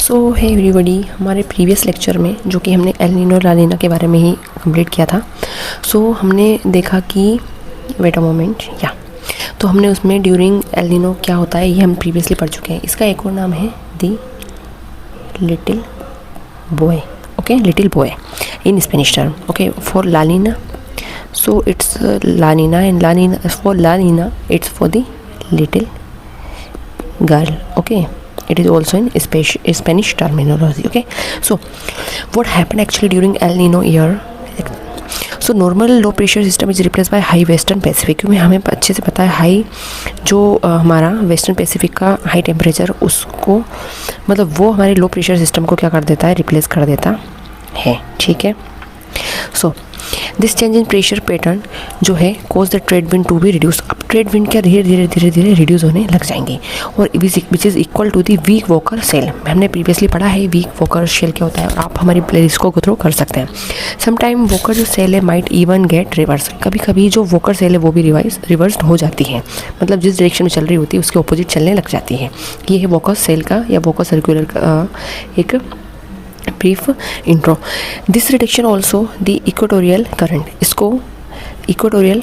सो है एवरीबॉडी, हमारे previous lecture में जो कि हमने एल नीनो ला नीना के बारे में ही कंप्लीट किया था। सो हमने देखा कि वेट अ मोमेंट तो हमने उसमें ड्यूरिंग एल नीनो क्या होता है ये हम प्रीवियसली पढ़ चुके हैं। इसका एक और नाम है the little boy, okay, little boy in Spanish term, okay, for la nina. So it's la nina and la nina for la nina it's for the little girl, okay. It is also in Spanish terminology, okay. So what happened actually during El Nino year? So normal low pressure system is replaced by high western Pacific, क्योंकि हमें अच्छे से पता है high जो हमारा western Pacific का high temperature, उसको मतलब वो हमारे लो प्रेशर सिस्टम को क्या कर देता है, रिप्लेस कर देता है, ठीक है। So this change in pressure pattern जो है cause the trade wind to be reduce. अब ट्रेड विंड क्या धीरे धीरे रिड्यूस होने लग जाएंगे, और which is equal to the weak Walker cell. हमने प्रीवियसली पढ़ा है वीक वॉकर सेल क्या होता है, और आप हमारी प्लेलिस्ट को थ्रू कर सकते हैं। समटाइम वॉकर जो सेल है माइट इवन गेट रिवर्स, कभी कभी जो वॉकर सेल है वो भी रिवर्स हो जाती है, मतलब जिस डायरेक्शन में चल रही होती है उसके ऑपोजिट चलने लग जाती है। ये है वॉकर सेल का या वॉकर सर्कुलर का एक brief intro. This reduction also the equatorial current, इसको इक्वेटोरियल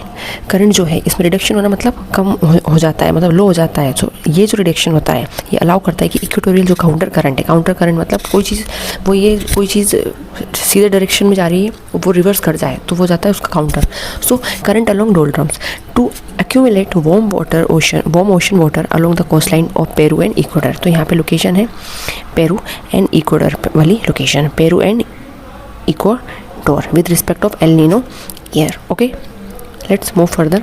करंट जो है इसमें रिडक्शन होना मतलब कम हो जाता है, मतलब लो हो जाता है। तो ये जो रिडक्शन होता है ये अलाउ करता है कि इक्वेटोरियल जो काउंटर करंट है, काउंटर करंट मतलब कोई चीज़ सीधे डायरेक्शन में जा रही है वो रिवर्स कर जाए तो वो जाता है उसका counter. So current along doldrums to accumulate warm ocean water along the coast line of Peru and Ecuador. तो यहाँ पे लोकेशन है पेरू एंड इक्वेडर वाली location, Peru and Ecuador with respect of El Nino year, okay. Let's move further.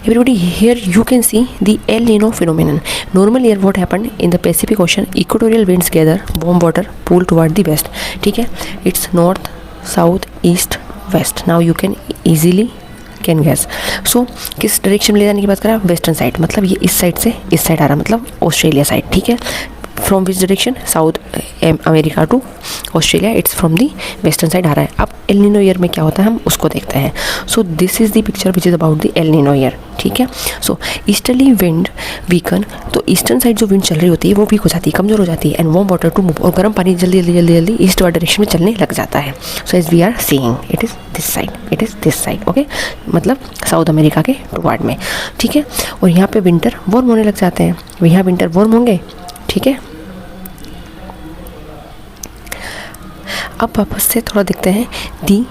Everybody, here you can see the El Nino phenomenon. Normal year what happened in the Pacific Ocean, equatorial winds gather warm water pull toward the west, ठीक है। It's north, south, east, west. Now you can easily can guess. So किस direction में ले जाने की बात करें, western side, मतलब ये इस साइड से इस साइड आ रहा, मतलब ऑस्ट्रेलिया साइड, ठीक है। From which direction, South America to Australia, it's from the western side आ रहा है। अब एल नीनो ईयर में क्या होता है हम उसको देखते हैं। So this is the picture which is about the L Nino year, ठीक है। सो ईस्टर्ली विंड वीकन, तो ईस्टर्न साइड जो विंड चल रही होती है वो वीक हो जाती है, कमज़ोर हो जाती है, and warm water to move, और गर्म पानी जल्दी ईस्ट वाले डायरेक्शन में चलने लग जाता है। So as we are seeing it is this side, okay, मतलब साउथ अमेरिका के टुवार्ड में, ठीक है। और यहाँ पे विंटर वार्म होने लग जाते हैं, यहाँ विंटर वार्म होंगे, ठीक है। अब वापस से थोड़ा देखते हैं the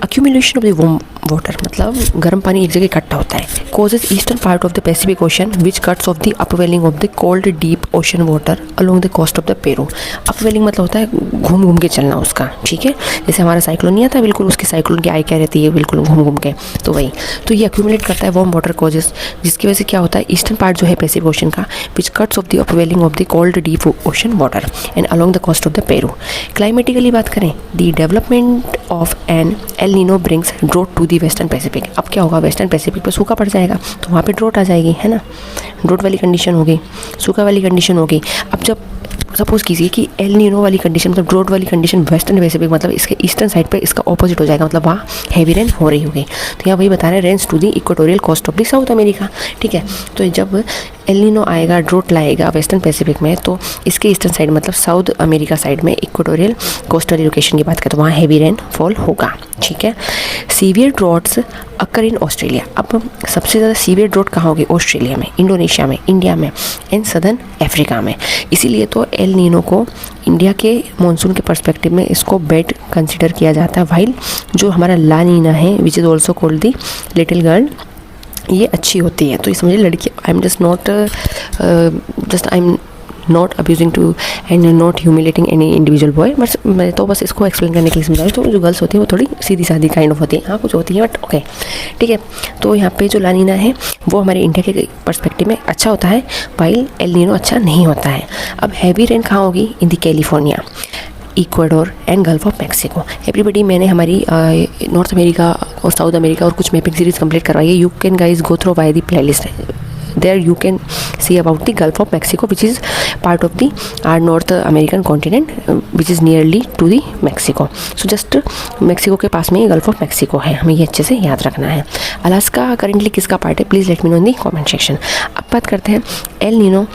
accumulation of the warm water, मतलब गर्म पानी एक जगह इकट्ठा होता है, causes eastern part of the Pacific Ocean which cuts off the upwelling of the cold deep ocean water along the coast of the Peru. अपवेलिंग मतलब होता है घूम के चलना उसका, ठीक है। जैसे हमारा साइक्लोन नहीं आता बिल्कुल, उसकी साइक्लोन की आई क्या रहती है बिल्कुल घूम के, तो वही, तो ये अक्यूमुलेट करता है वार्म वाटर कॉजेज, जिसकी वजह से क्या होता है ईस्टर्न पार्ट जो है पैसिफिक ओशन का which cuts off the upwelling of the cold deep ocean water and along the coast of the Peru. Climatically बात करें, the development of an El Nino brings drought to the western Pacific. अब क्या होगा, western Pacific पर सूखा पड़ जाएगा तो वहाँ पे ड्रोट आ जाएगी, है ना, ड्रोट वाली कंडीशन होगी, सूखा वाली कंडीशन होगी। अब जब सपोज कीजिए कि एल नीनो वाली कंडीशन मतलब ड्रोट वाली कंडीशन वेस्टर्न पैसिफिक, मतलब इसके ईस्टर्न साइड पे इसका ऑपोजिट हो जाएगा, मतलब वहाँ हैवी रेन हो रही होगी। तो यहाँ वही बता रहे हैं, rains to the equatorial coast of the South America, ठीक है। तो जब एल नीनो आएगा, ड्रोट लाएगा वेस्टर्न पैसिफिक में, तो इसके ईस्टर्न साइड मतलब साउथ अमेरिका साइड में इक्वेटोरियल कोस्ट वाली लोकेशन की बात करें तो वहाँ हैवी रेन फॉल होगा, ठीक है। Severe droughts occur in Australia. अब सबसे ज़्यादा सीवियर ड्रॉट कहाँ होगी, ऑस्ट्रेलिया में, इंडोनेशिया में, इंडिया में एंड सदर्न अफ्रीका में। इसीलिए तो एल नीनो को इंडिया के मॉनसून के पर्सपेक्टिव में इसको बेड कंसिडर किया जाता है, वाइल जो हमारा ला नीना है which is also called the little girl, ये अच्छी होती है। तो ये समझिए लड़की, I am not abusing to and not humiliating any individual boy, but मैं तो बस इसको एक्सप्लेन करने के लिए समझा रही हूँ। तो जो गर्ल्स होती हैं वो थोड़ी सीधी सादी काइंड ऑफ होती है, हाँ कुछ होती है बट ओके, ठीक है। तो यहाँ पे जो ला नीना है वो हमारे इंडिया के पर्सपेक्टिव में अच्छा होता है, वाइल एल नीनो अच्छा नहीं होता है। अब हैवी रेन कहाँ होगी, in the California, Ecuador and gulf of Mexico. Everybody, मैंने हमारी नॉर्थ अमेरिका और साउथ अमेरिका और कुछ मैपिंग सीरीज़ कंप्लीट करवाई है, you can guys go through by the playlist there you can see about the gulf of Mexico which is part of the are north American continent which is nearly to the Mexico. So just Mexico के पास में ये gulf of Mexico है, हमें ये अच्छे से याद रखना है. अलास्का करेंटली किसका पार्ट है, please let me know in the comment section. अब बात करते हैं El Nino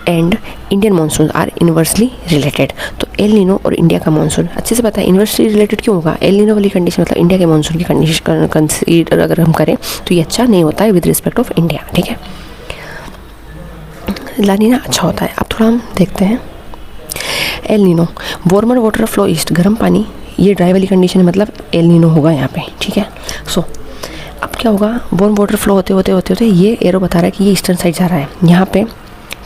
and Indian monsoon are inversely related. तो एल नीनो और इंडिया का मानसून अच्छे से पता है इन्वर्सली रिलेटेड क्यों होगा. एल नीनो वाली कंडीशन मतलब इंडिया के मानसून की कंडीशन कंसीडर अगर हम करें तो ये अच्छा नहीं होता है विद रिस्पेक्ट ऑफ इंडिया. ठीक है, ला नीना अच्छा होता है. अब थोड़ा हम देखते हैं El Nino, warmer water flow east, गर्म पानी, ये ड्राई वाली कंडीशन है मतलब एल नीनो होगा यहाँ पे. ठीक है, सो अब क्या होगा, वार्म वाटर फ्लो होते होते ये एरो बता रहा है कि ये ईस्टर्न साइड जा रहा है यहाँ पे.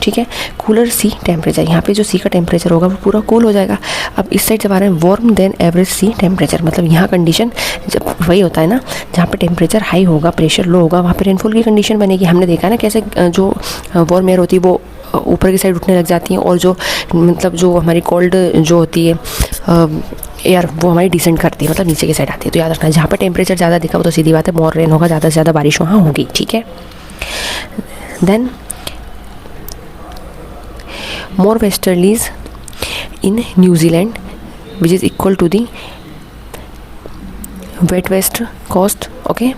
ठीक है, कूलर सी टेम्परेचर, यहाँ पे जो सी का टेम्परेचर होगा वो पूरा कूल हो जाएगा. अब इस साइड जब आ रहे हैं वार्म देन एवरेज सी टेम्परेचर, मतलब यहाँ कंडीशन जब वही होता है ना जहाँ पे टेम्परेचर हाई होगा प्रेशर लो होगा वहाँ पे रेनफॉल की कंडीशन बनेगी. हमने देखा ना कैसे जो वार्म एयर होती है वो ऊपर की साइड उठने लग जाती हैं और जो मतलब जो हमारी कोल्ड जो होती है एयर वो हमारी डिसेंड करती है मतलब नीचे की साइड आती है. तो याद रखना जहाँ पे टेम्परेचर ज़्यादा दिखा वो तो सीधी बात है मोर रेन होगा, ज़्यादा से ज़्यादा बारिश वहाँ होगी. ठीक है, then more westerlies in New Zealand which is equal to the wet west coast. Okay,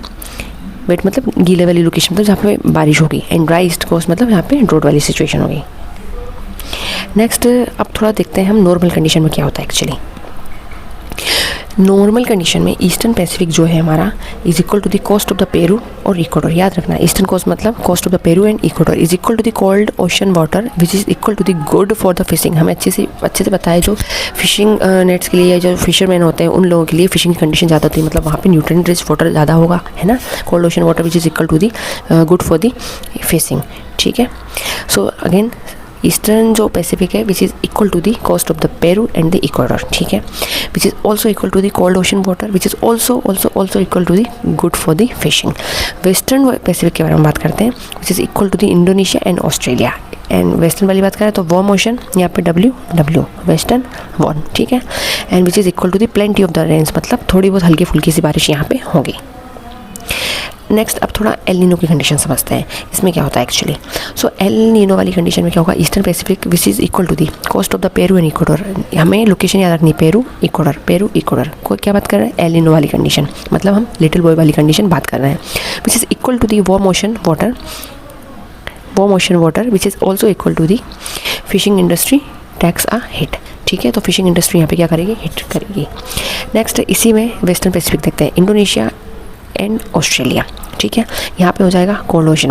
wet मतलब गीले वाली लोकेशन मतलब जहाँ पे बारिश होगी एंड ड्राई ईस्ट कोस्ट मतलब यहाँ पे ड्रोट वाली सिचुएशन होगी. नेक्स्ट अब थोड़ा देखते हैं हम नॉर्मल कंडीशन में क्या होता है. एक्चुअली नॉर्मल कंडीशन में ईस्टर्न पैसिफिक जो है हमारा is equal to the coast of the Peru और इक्वाडोर. याद रखना ईस्टर्न कोस्ट मतलब coast of the Peru and Ecuador is equal to the cold ocean water which is equal to the good for the fishing. हमें अच्छे से बताया जो fishing nets के लिए या जो फिशरमैन होते हैं उन लोगों के लिए फिशिंग की कंडीशन ज़्यादा होती है मतलब वहाँ पे न्यूट्रिएंट रिच वाटर ज़्यादा होगा है ना. Cold ocean water which is equal to the good for the fishing. ठीक है, सो अगेन ईस्टर्न जो पैसिफिक है which is equal to the coast of the Peru and the Ecuador. ठीक है, which is also equal to the cold ocean water which is also equal to the good for the fishing. Western Pacific के बारे में बात करते हैं which is equal to the Indonesia and Australia. And western वाली बात करें तो वार्म ओशन यहाँ पे डब्ल्यू वेस्टर्न वार्म. ठीक है, and which is equal to the plenty of the rains मतलब थोड़ी बहुत हल्की फुल्की सी बारिश यहाँ पे होगी. नेक्स्ट अब थोड़ा एल नीनो की कंडीशन समझते हैं इसमें क्या होता है एक्चुअली. सो एल नीनो वाली कंडीशन में क्या होगा, eastern Pacific which is equal to the coast of the Peru and Ecuador. हमें लोकेशन याद रखनी पेरू इक्वाडोर. कोई क्या बात कर रहे हैं, एल नीनो वाली कंडीशन मतलब हम लिटिल बॉय वाली कंडीशन बात कर रहे हैं which is equal to the warm ocean water which is also equal to the fishing industry takes a hit. ठीक है, तो फिशिंग इंडस्ट्री यहाँ पे क्या करेगी, हिट करेगी. नेक्स्ट इसी में वेस्टर्न पैसिफिक देखते हैं, इंडोनेशिया एंड ऑस्ट्रेलिया. ठीक है, यहाँ पे हो जाएगा कोल्ड ओशन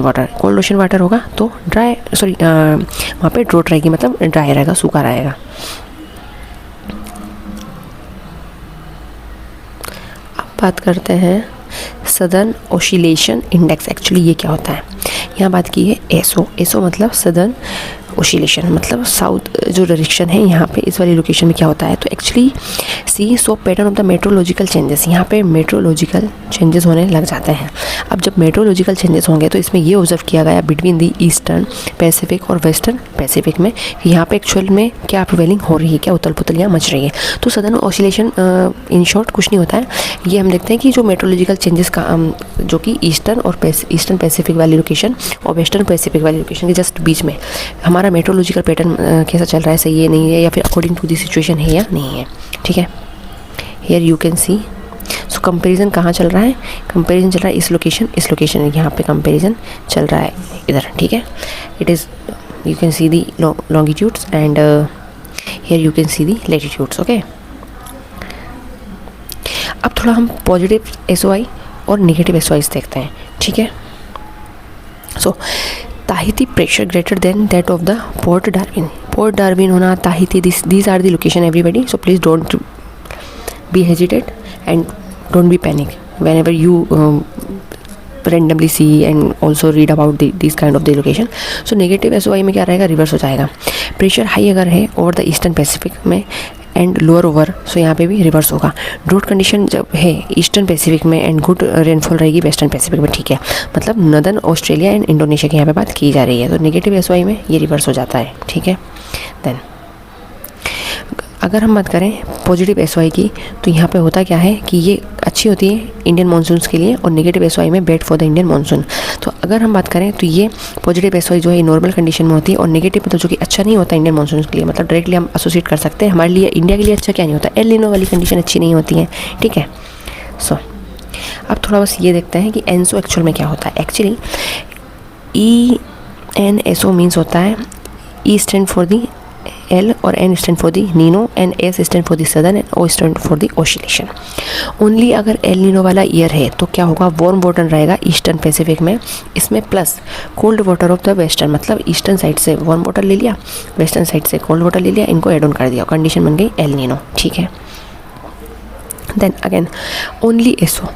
वाटर होगा तो वहाँ पे ड्रोट रहेगी मतलब ड्राई रहेगा, सूखा रहेगा. अब बात करते हैं सदर्न ओसिलेशन इंडेक्स. एक्चुअली ये क्या होता है, यहाँ बात की है एसो मतलब सदर्न ओसिलेशन मतलब साउथ जो डायरेक्शन है यहाँ पे इस वाली लोकेशन में क्या होता है. तो actually seesaw pattern of the meteorological changes, यहाँ पे मेट्रोलॉजिकल चेंजेस होने लग जाते हैं. अब जब मेट्रोलॉजिकल चेंजेस होंगे तो इसमें ये ऑब्जर्व किया गया बिटवीन दी ईस्टर्न पैसिफिक और वेस्टर्न पैसिफिक में कि यहाँ पे एक्चुअल में क्या प्रिवेलिंग हो रही है, क्या उथल पुथल यहाँ मच रही है. तो सदर्न ओसिलेशन इन शॉर्ट कुछ नहीं होता है, ये हम देखते हैं कि जो मेट्रोलॉजिकल चेंजेस का जो कि ईस्टर्न पैसिफिक वाली लोकेशन और वेस्टर्न पैसिफिक वाली लोकेशन के जस्ट बीच में हमारा मेट्रोलॉजिकल पैटर्न कैसा चल रहा है, सही है नहीं है या फिर अकॉर्डिंग टू दी सिचुएशन है या नहीं है. ठीक है, here you can C. So comparison कहाँ चल रहा है, कंपैरिजन चल रहा है इस लोकेशन यहाँ पे कंपैरिजन चल रहा है इधर. ठीक है, it is you can see the longitudes and here you can see the latitudes. Okay, अब थोड़ा हम पॉजिटिव एसओआई और नेगेटिव एसओआईज देखते हैं. ठीक है, so Tahiti pressure greater than that of the port Darwin होना, Tahiti, these are the location everybody, so please don't be hesitate and don't be panic whenever you randomly see and also read about these kind of the location. So negative SOI में क्या रहेगा, reverse हो जाएगा. Pressure high अगर है over the eastern Pacific में and lower over, सो यहाँ पे भी रिवर्स होगा. ड्रोट कंडीशन जब है ईस्टर्न पैसिफिक में एंड गुड रेनफॉल रहेगी वेस्टर्न पैसिफिक में. ठीक है, मतलब नदर्न ऑस्ट्रेलिया एंड इंडोनेशिया की यहाँ पे बात की जा रही है. तो नेगेटिव एसओआई में ये रिवर्स हो जाता है. ठीक है, देन अगर हम बात करें पॉजिटिव SOI की, तो यहाँ पे होता क्या है कि ये अच्छी होती है इंडियन मानसून्स के लिए और नेगेटिव SOI में bad for the Indian monsoon. तो अगर हम बात करें तो ये पॉजिटिव SOI जो है नॉर्मल कंडीशन में होती है और नेगेटिव मतलब जो कि अच्छा नहीं होता इंडियन मानसून के लिए, मतलब डायरेक्टली हम एसोसिएट कर सकते हैं हमारे लिए इंडिया के लिए अच्छा क्या नहीं होता, एल नीनो वाली कंडीशन अच्छी नहीं होती है, ठीक है। सो अब थोड़ा बस ये देखते हैं कि एनसो एक्चुअल में क्या होता है। एक्चुअली ENSO मीन्स होता है E stand for the El और N stand for the Nino and S stand for the southern and O stand for the oscillation. Only अगर एल नीनो वाला ईयर है तो क्या होगा, वार्म वाटर रहेगा ईस्टर्न पैसिफिक में, इसमें plus cold water of the western, मतलब ईस्टर्न साइड से वार्म वाटर ले लिया, वेस्टर्न साइड से कोल्ड वाटर ले लिया, इनको एड ऑन कर दिया, कंडीशन बन गई एल नीनो, ठीक है। देन अगेन ओनली एसओ,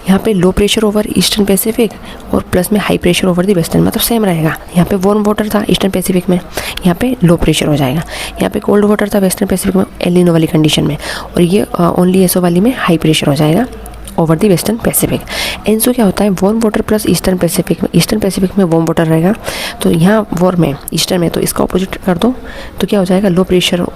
यहाँ पे low pressure over eastern Pacific और प्लस में high pressure over the western, मतलब सेम रहेगा। यहाँ पे वार्म वाटर था ईस्टर्न पैसिफिक में, यहाँ पे लो प्रेशर हो जाएगा। यहाँ पे कोल्ड वाटर था वेस्टर्न पैसिफिक में एल नीनो वाली कंडीशन में, और ये ओनली एसओ वाली में हाई प्रेशर हो जाएगा over the western Pacific. ENSO क्या होता है, warm water plus eastern Pacific में, ईस्टर्न पैसिफिक में वार्म वाटर रहेगा, तो यहाँ वार्म है ईस्टर्न में, तो इसका ऑपोजिट कर दो तो क्या हो जाएगा, low pressure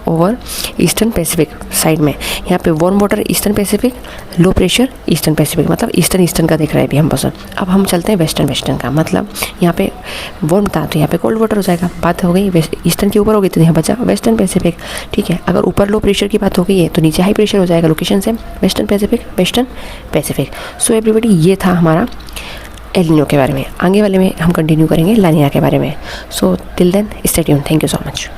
over eastern Pacific side में। यहाँ पे warm water eastern Pacific, low pressure eastern Pacific, मतलब ईस्टर्न का देख रहे हैं अभी हम बस। अब हम चलते हैं वेस्टर्न का, मतलब यहाँ पे वार्म था तो यहाँ पे कोल्ड वाटर हो जाएगा, बात हो गई ईस्टर्न के ऊपर हो गई तो यहाँ बचा वेस्टर्न पैसिफिक, ठीक है। अगर ऊपर लो प्रेशर की बात हो गई है तो नीचे हाई प्रेशर हो जाएगा, लोकेशन से वेस्टर्न पैसिफिक। सो एवरीबॉडी, ये था हमारा एल नीनो के बारे में। आगे वाले में हम कंटिन्यू करेंगे ला नीना के बारे में। So till then stay tuned, thank you so much.